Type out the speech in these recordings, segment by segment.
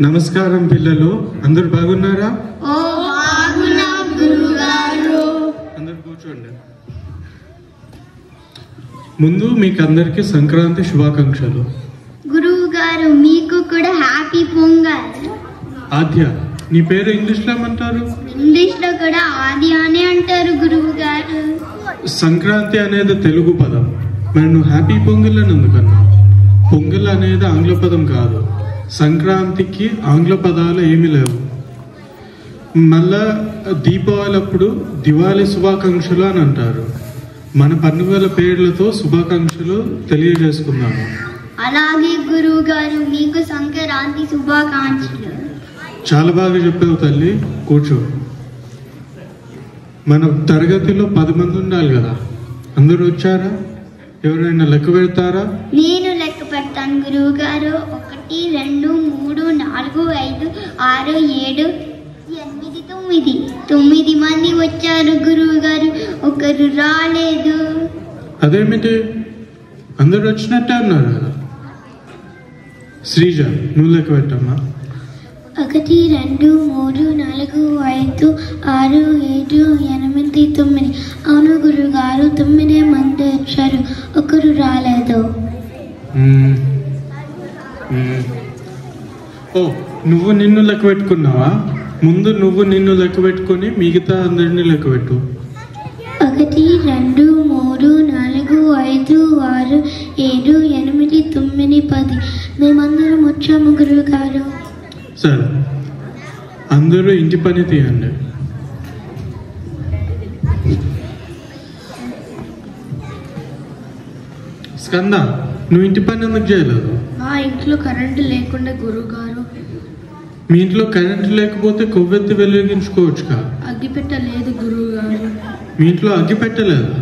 నమస్కారం పిల్లలు, అందరూ బాగున్నారా? అందరూ కూర్చోండి. ముందు మీకు అందరికి సంక్రాంతి శుభాకాంక్షలు. గురువు గారు మీకు కూడా హ్యాపీ పొంగల్. ఆద్య, నీ పేరు ఇంగ్లీష్ లో ఏమంటారు? ఇంగ్లీష్ లో కూడా ఆది అనే అంటారు గురువు గారు. సంక్రాంతి అనేది తెలుగు పదం, మరి నువ్వు హ్యాపీ పొంగల్ అని ఎందుకన్నావు? పొంగల్ అనేది ఆంగ్ల పదం కాదు. సంక్రాంతికి ఆంగ్ల పదాలు ఏమీ లేవు. మళ్ళా దీపావళి అప్పుడు దివాళీ శుభాకాంక్షలు అని అంటారు. మన పండుగల పేర్లతో శుభాకాంక్షలు తెలియజేసుకున్నాము. అలాగే గురువు గారు, మీకు సంక్రాంతి శుభాకాంక్షలు. చాలా బాగా చెప్పావు తల్లి, కూర్చో. మన తరగతిలో 10 మంది ఉండాలి కదా, అందరూ వచ్చారా? ఎవరైనా లెక్క పెడతారా? నేను లెక్క పెడతాను గురువు గారు. 1 2 3 4 5 6 7 8 9 మంది వచ్చారు గురువు గారు, ఒకరు రాలేదు. అదేమిటి, అందరు వచ్చినట్టే అన్నారు కదా. శ్రీజ, నువ్వు లెక్క పెట్టమ్మా. 1 2 3 4 5 6 7 8 9. అవును గురువు గారు, 9 మంది వచ్చారు, ఒకరు రాలేదు. ఓ, నువ్వు నిన్ను లెక్క పెట్టుకున్నావా? ముందు నువ్వు నిన్ను లెక్క పెట్టుకొని మిగతా అందరినీ లెక్క పెట్టు. 1 2 3 4 5 6 7 8 9 10. మేమందరం వచ్చాము గురువు గారు. సరే, అందరూ ఇంటి పని తీయండి. స్కంద, నువ్వు ఇంటి పని ఎందుకు చేయలేదు? మా ఇంట్లో కరెంటు లేకుండా గురువు గారు. మీ ఇంట్లో కరెంటు లేకపోతే కొవ్వెత్తి వెలిగించుకోవచ్చుగా. అగ్గిపెట్ట లేదు గురువు గారు. మీ ఇంట్లో అగ్గి పెట్టలేదా?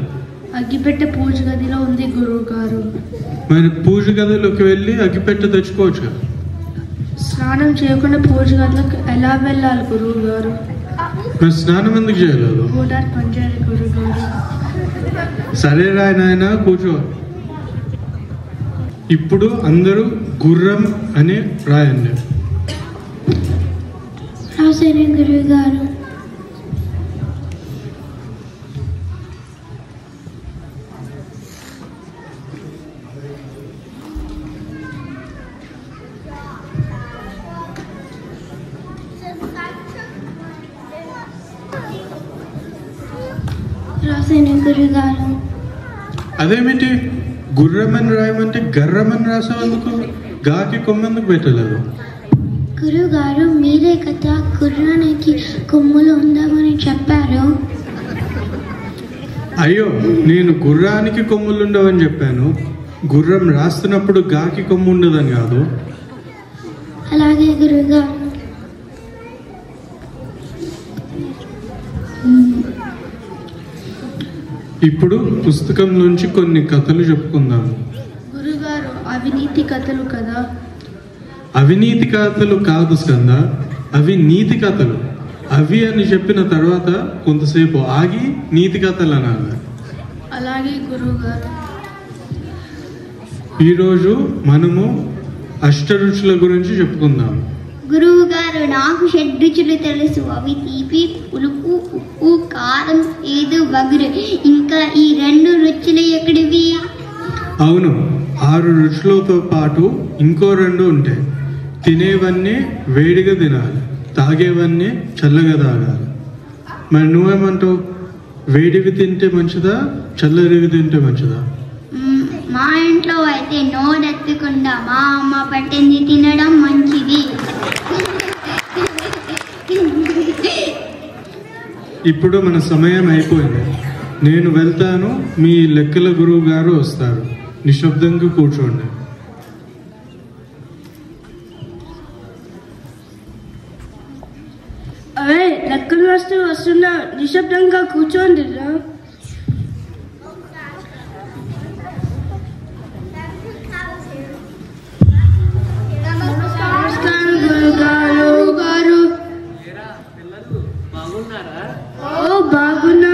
అగ్గిపెట్ట పూజ గదిలో ఉంది గురువు గారు. మరి పూజ గదిలోకి వెళ్ళి అగ్గిపెట్ట తెచ్చుకోవచ్చుగా. స్నానం చేయకుండా పూజ గదిలోకి ఎలా వెళ్ళాలి గురువు గారు? మరి స్నానం ఎందుకు చేయలేదు? మోటార్ పనిచేయాలి గురువు గారు. సరే రా నాయన, కూర్చో. ఇప్పుడు అందరూ గుర్రం అని రాయండి. రాసేనే గురువు గారు. రాసేనే గురువు గారు. అదేమిటి, గుర్రమని రాయమంటే గర్రమని రాసేందుకు? గాకి కొమ్మెందుకు పెట్టలేదు? గురువు గారు, మీరే కదా గుర్రానికి కొమ్ములు ఉందామని చెప్పారు. అయ్యో, నేను గుర్రానికి కొమ్ములు ఉండవని చెప్పాను. గుర్రం రాస్తున్నప్పుడు గాకి కొమ్ము ఉండదని కాదు. అలాగే గురువు గారు. ఇప్పుడు పుస్తకం నుంచి కొన్ని కథలు చెప్పుకుందాము. గురుగారు, అవినీతి కథలు కదా. అవినీతి కథలు కాదు స్కంద, అవి నీతి కథలు. అవి అని చెప్పిన తర్వాత కొంతసేపు ఆగి నీతి కథలు అనాలి. అలాగే గురువుగారు. ఈరోజు మనము అష్టరుచుల గురించి చెప్పుకుందాము. గురువు గారు, నాకు షడ్రుచులు తెలుసు. అవి తీపి, పులుపు, ఉప్పు, కారం, ఏదో వగరు. ఇంకా ఈ 2 రుచులు ఎక్కడివి? అవును, 6 రుచులతో పాటు ఇంకో 2 ఉంటాయి. తినేవన్నీ వేడిగా తినాలి, తాగేవన్నీ చల్లగా తాగాలి. మరి నువ్వేమంటావు? వేడివి తింటే మంచిదా, చల్లరివి తింటే మంచిదా? మా ఇంట్లో అయితే నోరెత్తకుండా మా అమ్మ పట్టింది తినడం మంచిది. ఇప్పుడు మన సమయం అయిపోయింది. నేను వెళ్తాను, మీ లెక్కల గురువు గారు వస్తారు. నిశ్శబ్దంగా కూర్చోండి. అవే లెక్కలు వస్తున్నా, నిశ్శబ్దంగా కూర్చోండి. బాగున్నారా? ఓ బాగున్నా.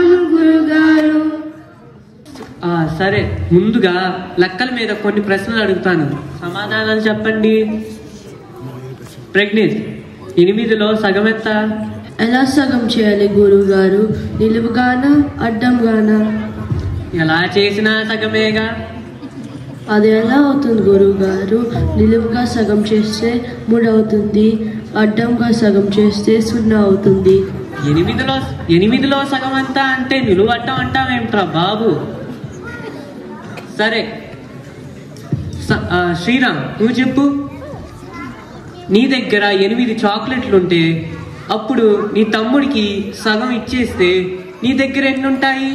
సరే, ముందుగా లెక్కల మీద కొన్ని ప్రశ్నలు అడుగుతాను, సమాధానాలు చెప్పండి. ప్రెగ్నెంట్ 8లో సగం ఎంత? ఎలా సగం చేయాలి గురువు గారు? నిలువుగానా అడ్డంగానా? ఎలా చేసినా సగమేగా. అది ఎలా అవుతుంది గురువు గారు? నిలువుగా సగం చేస్తే 3 అవుతుంది, అడ్డంగా సగం చేస్తే 0 అవుతుంది. 8లో సగం ఎంత అంటే నిలువు అడ్డం అంటావేమిట్రా బాబు? సరే శ్రీరామ్, నువ్వు చెప్పు. నీ దగ్గర 8 చాక్లెట్లుంటే అప్పుడు నీ తమ్ముడికి సగం ఇచ్చేస్తే నీ దగ్గర ఎన్ని ఉంటాయి?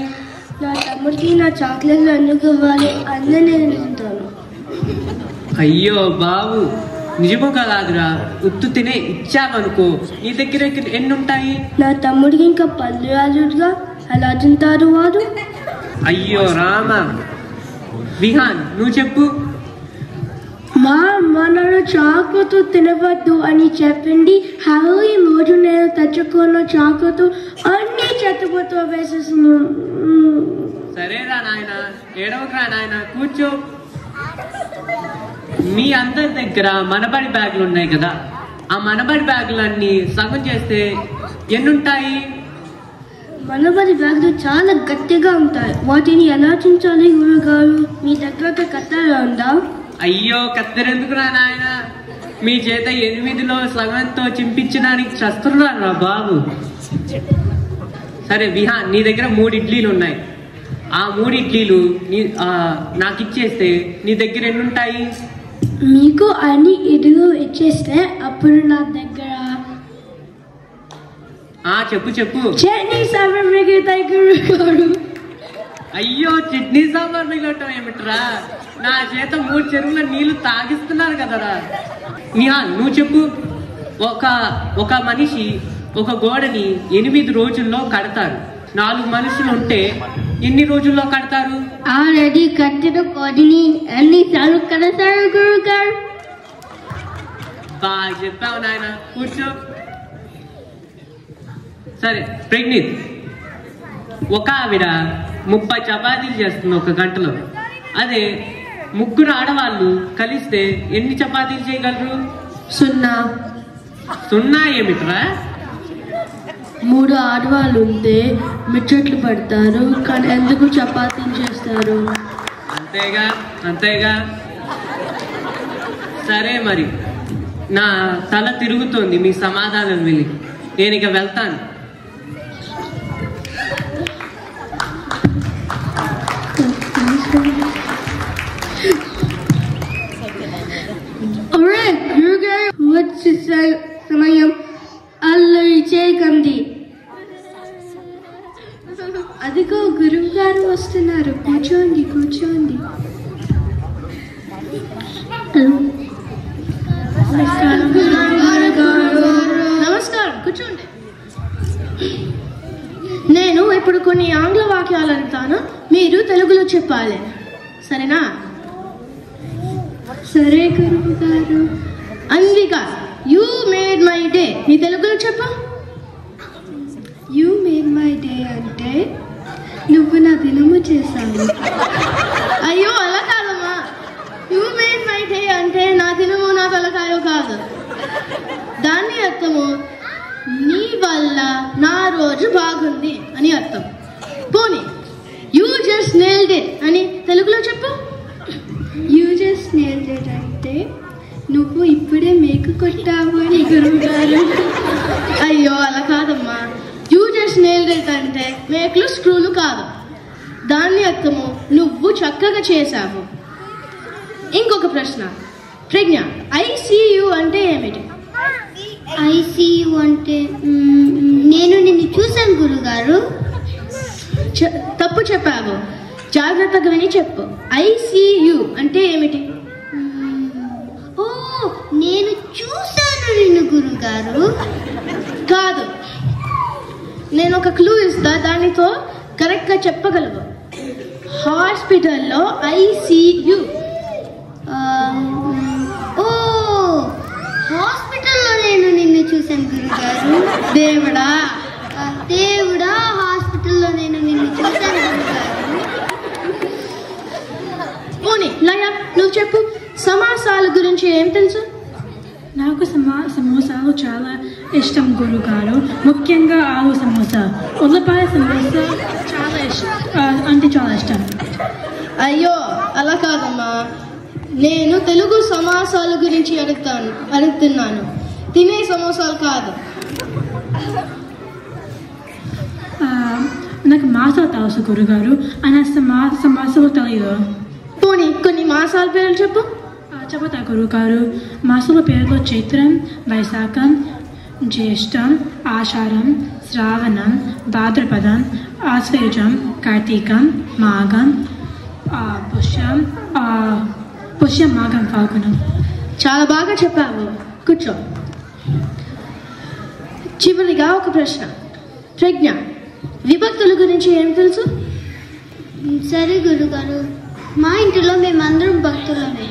నా తమ్ముడికి నా చాక్లెట్లు ఎందుకు ఇవ్వాలి? అన్నీ నేను తింటాను. అయ్యో బాబు, నిజము కదాదురా, ఉత్తు తినే ఇచ్చావనుకో నీ దగ్గర ఎన్ని ఉంటాయి? నా తమ్ముడికి ఇంకా పళ్ళు రాజుగా ఎలా తింటారు వాడు? అయ్యో రామ. విహాన్, నువ్వు చెప్పు. మా అమ్మ నన్ను చాక్లెట్ తినవద్దు అని చెప్పింది. ఈ రోజు నేను తెచ్చుకున్న చాక్లెట్ అన్ని చెత్తబుతో వేసేసాను. సరేరా నాయన, ఏడవకరా నాయన, కూర్చో. మీ అందరి దగ్గర మనబడి బ్యాగులు ఉన్నాయి కదా, ఆ మనబడి బ్యాగులన్నీ సగం చేస్తే ఎన్నుంటాయి? మనబడి బ్యాగులు చాలా గట్టిగా ఉంటాయి. వాటిని ఎలా చించాలి గురుగారు? మీ దగ్గర కత్తెర ఉందా? అయ్యో, కత్తెరెందుకురా నాయన, మీ చేత 8లో సగంతో చింపించడానికి చస్తున్నారా బాబు. సరే విహాన్, నీ దగ్గర 3 ఇడ్లీలు ఉన్నాయి. ఆ 3 ఇడ్లీలు నాకు ఇచ్చేస్తే నీ దగ్గర ఎన్ని ఉంటాయి? మీకు అన్ని ఇడ్లీలు ఇచ్చేస్తే అప్పుడు నా దగ్గర చెప్పు చెప్పు. చట్నీ సాంబార్ మిగులుతాయి గురుగారు. అయ్యో, చట్నీ సాంబార్ మిగలటం ఏమిట్రా? నా చేత 3 చెరువుల నీళ్లు తాగిస్తున్నారు కదరా. నిహాన్, నువ్వు చెప్పు. ఒక మనిషి ఒక గోడని 8 రోజుల్లో కడతారు. 4 మనుషులు ఉంటే ఎన్ని రోజుల్లో కడతారు? ఆల్రెడీ కట్టిన గోడని ఎన్నిసార్లు కడతారు గురుగారు? బాగా చెప్పావు నాయన, కూర్చో. సరే ప్రెగ్నెంట్, ఒక ఆవిడ 30 చపాతీలు చేస్తుంది 1 గంటలో. అదే 3 ఆడవాళ్ళు కలిస్తే ఎన్ని చపాతీలు చేయగలరు? 0 ఏమిట్రా? 3 ఆడవాళ్ళు ఉంటే మిచ్చట్లు పడతారు, కానీ ఎందుకు చపాతీలు చేస్తారు? అంతేగా. సరే మరి, నా తల తిరుగుతోంది మీ సమాధానం వెళ్ళి, నేను ఇక వెళ్తాను. వచ్చే సమయం అల్లరి చేయకండి. అదిగో గురువు గారు వస్తున్నారు. కూర్చోండి. నమస్కారం, కూర్చోండి. నేను ఇప్పుడు కొన్ని ఆంగ్ల వాక్యాలు అడుగుతాను, మీరు తెలుగులో చెప్పాలి, సరేనా? సరే గురువు గారు. Anvika, you made my day, నీ తెలుగులో చెప్పు. యూ మేడ్ మై డే అంటే నువ్వు నా దినము చేశావు. అయ్యో, అలా కాదమ్మా. యూ మేడ్ మై డే అంటే నా దినము నా తలకాయో కాదు. దాని అర్థము నీ వల్ల నా రోజు బాగుంది అని అర్థం. పోనీ యూ జస్ట్ నేల్డ్ ఇట్ అని తెలుగులో చెప్పు. యూ జస్ట్ నేల్డ్ ఇట్ అంటే నువ్వు ఇప్పుడే మేకు కొట్టావు అని గురువు గారు. అయ్యో, అలా కాదమ్మా. యూ జస్ట్ నేల్డ్ ఇట్ అంటే మేకులు స్క్రూలు కాదు. దాని అర్థము నువ్వు చక్కగా చేశావు. ఇంకొక ప్రశ్న, ప్రజ్ఞ, ఐసీయూ అంటే ఏమిటి? ఐసీయూ అంటే నేను నిన్ను చూశాను గురుగారు. తప్పు చెప్పావు, జాగ్రత్తగా విని చెప్పు. ఐసీయూ అంటే ఏమిటి? ఓ, నేను చూశాను నిన్ను గురుగారు. కాదు, నేను ఒక క్లూ ఇస్తా, దానితో కరెక్ట్గా చెప్పగలవు. హాస్పిటల్లో ఐసీయూ. ఓ, హాస్పిటల్లో నేను నిన్ను చూశాను గురుగారు. దేవుడా, హాస్పిటల్లో నేను నిన్ను చూశాను గురుగారు. గురించి ఏం తెలుసు? నాకు సమోసాలు చాలా ఇష్టం గురుగారు, ముఖ్యంగా ఆలు సమోసా, ఉల్లిపాయ సమోసా చాలా ఇష్టం. అయ్యో అలా కాదమ్మా, నేను తెలుగు సమాసాల గురించి అడుగుతున్నాను, తినే సమోసాలు కాదు. నాకు మాసాలు తెలుసు గురుగారు, అన్న సమాసాలు తెలియదు. పోనీ కొన్ని మాసాల పేర్లు చెప్పు. చెబుతా గురుగారు. మాసాల పేర్లు చైత్రం, వైశాఖం, జ్యేష్టం, ఆషాఢం, శ్రావణం, భాద్రపదం, ఆశ్వేజం, కార్తీకం, మాఘం, పుష్యం, మాఘం, ఫాల్గుణం. చాలా బాగా చెప్పావు, కూర్చో. చివరిగా ఒక ప్రశ్న. ప్రజ్ఞ, విభక్తుల గురించి ఏం తెలుసు? సరే గురుగారు, మా ఇంటిలో మేమందరం భక్తులమే.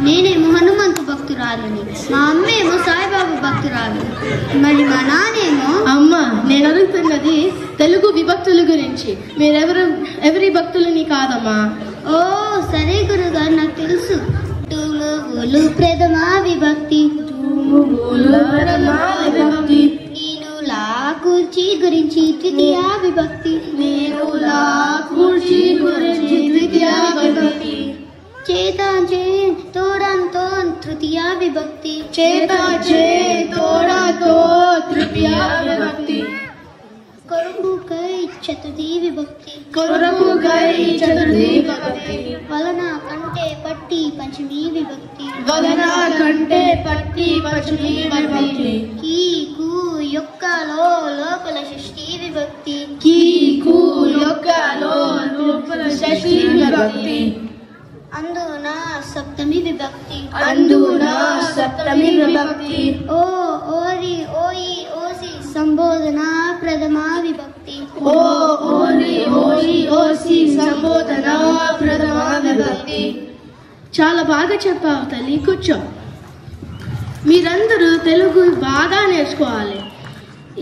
నేనేమో హనుమంతు భక్తురాలని, మా అమ్మేమో సాయిబాబా భక్తురాలు, మరి మా నానేమో. అమ్మ, నేను అడుగుతున్నది తెలుగు విభక్తుల గురించి. ఎవరి భక్తులని కాదమ్మా. ఓ సరే గురుగారు, నాకు తెలుసు. తులుగులు ప్రథమా విభక్తి, నీనులా కూర్చి గురించి ద్వితీయ విభక్తి, చేత చే తోడంతో తృతీయ విభక్తి, కొరకు కై చతుర్థి విభక్తి, వలన కంటే పట్టి పంచమీ విభక్తి, కీ కు యొక్కలో లోపల షష్ఠీ విభక్తి, అందున సప్తమి విభక్తి, ఓ ఓరి ఓయి ఓసి సంబోధన ప్రథమా విభక్తి, చాలా బాగా చెప్పావు తల్లి, కూర్చో. మీరందరూ తెలుగు బాగా నేర్చుకోవాలి.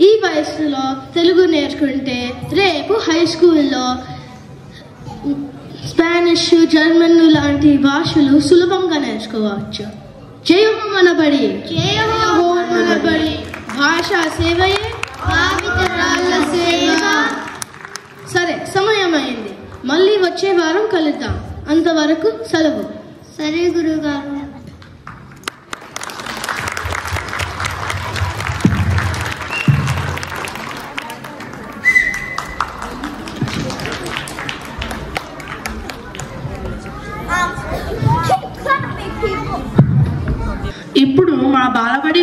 ఈ వయసులో తెలుగు నేర్చుకుంటే రేపు హై స్కూల్లో స్పానిష్, జర్మన్ లాంటి భాషలు సులభంగా నేర్చుకోవచ్చు. జయ హో మన బడి, భాషా సేవయే భావితరాల సేవ. సరే, సమయం అయింది. మళ్ళీ వచ్చే వారం కలుద్దాం. అంతవరకు సెలవు. సరే గురుగారు. ఇప్పుడు మా బాలబడి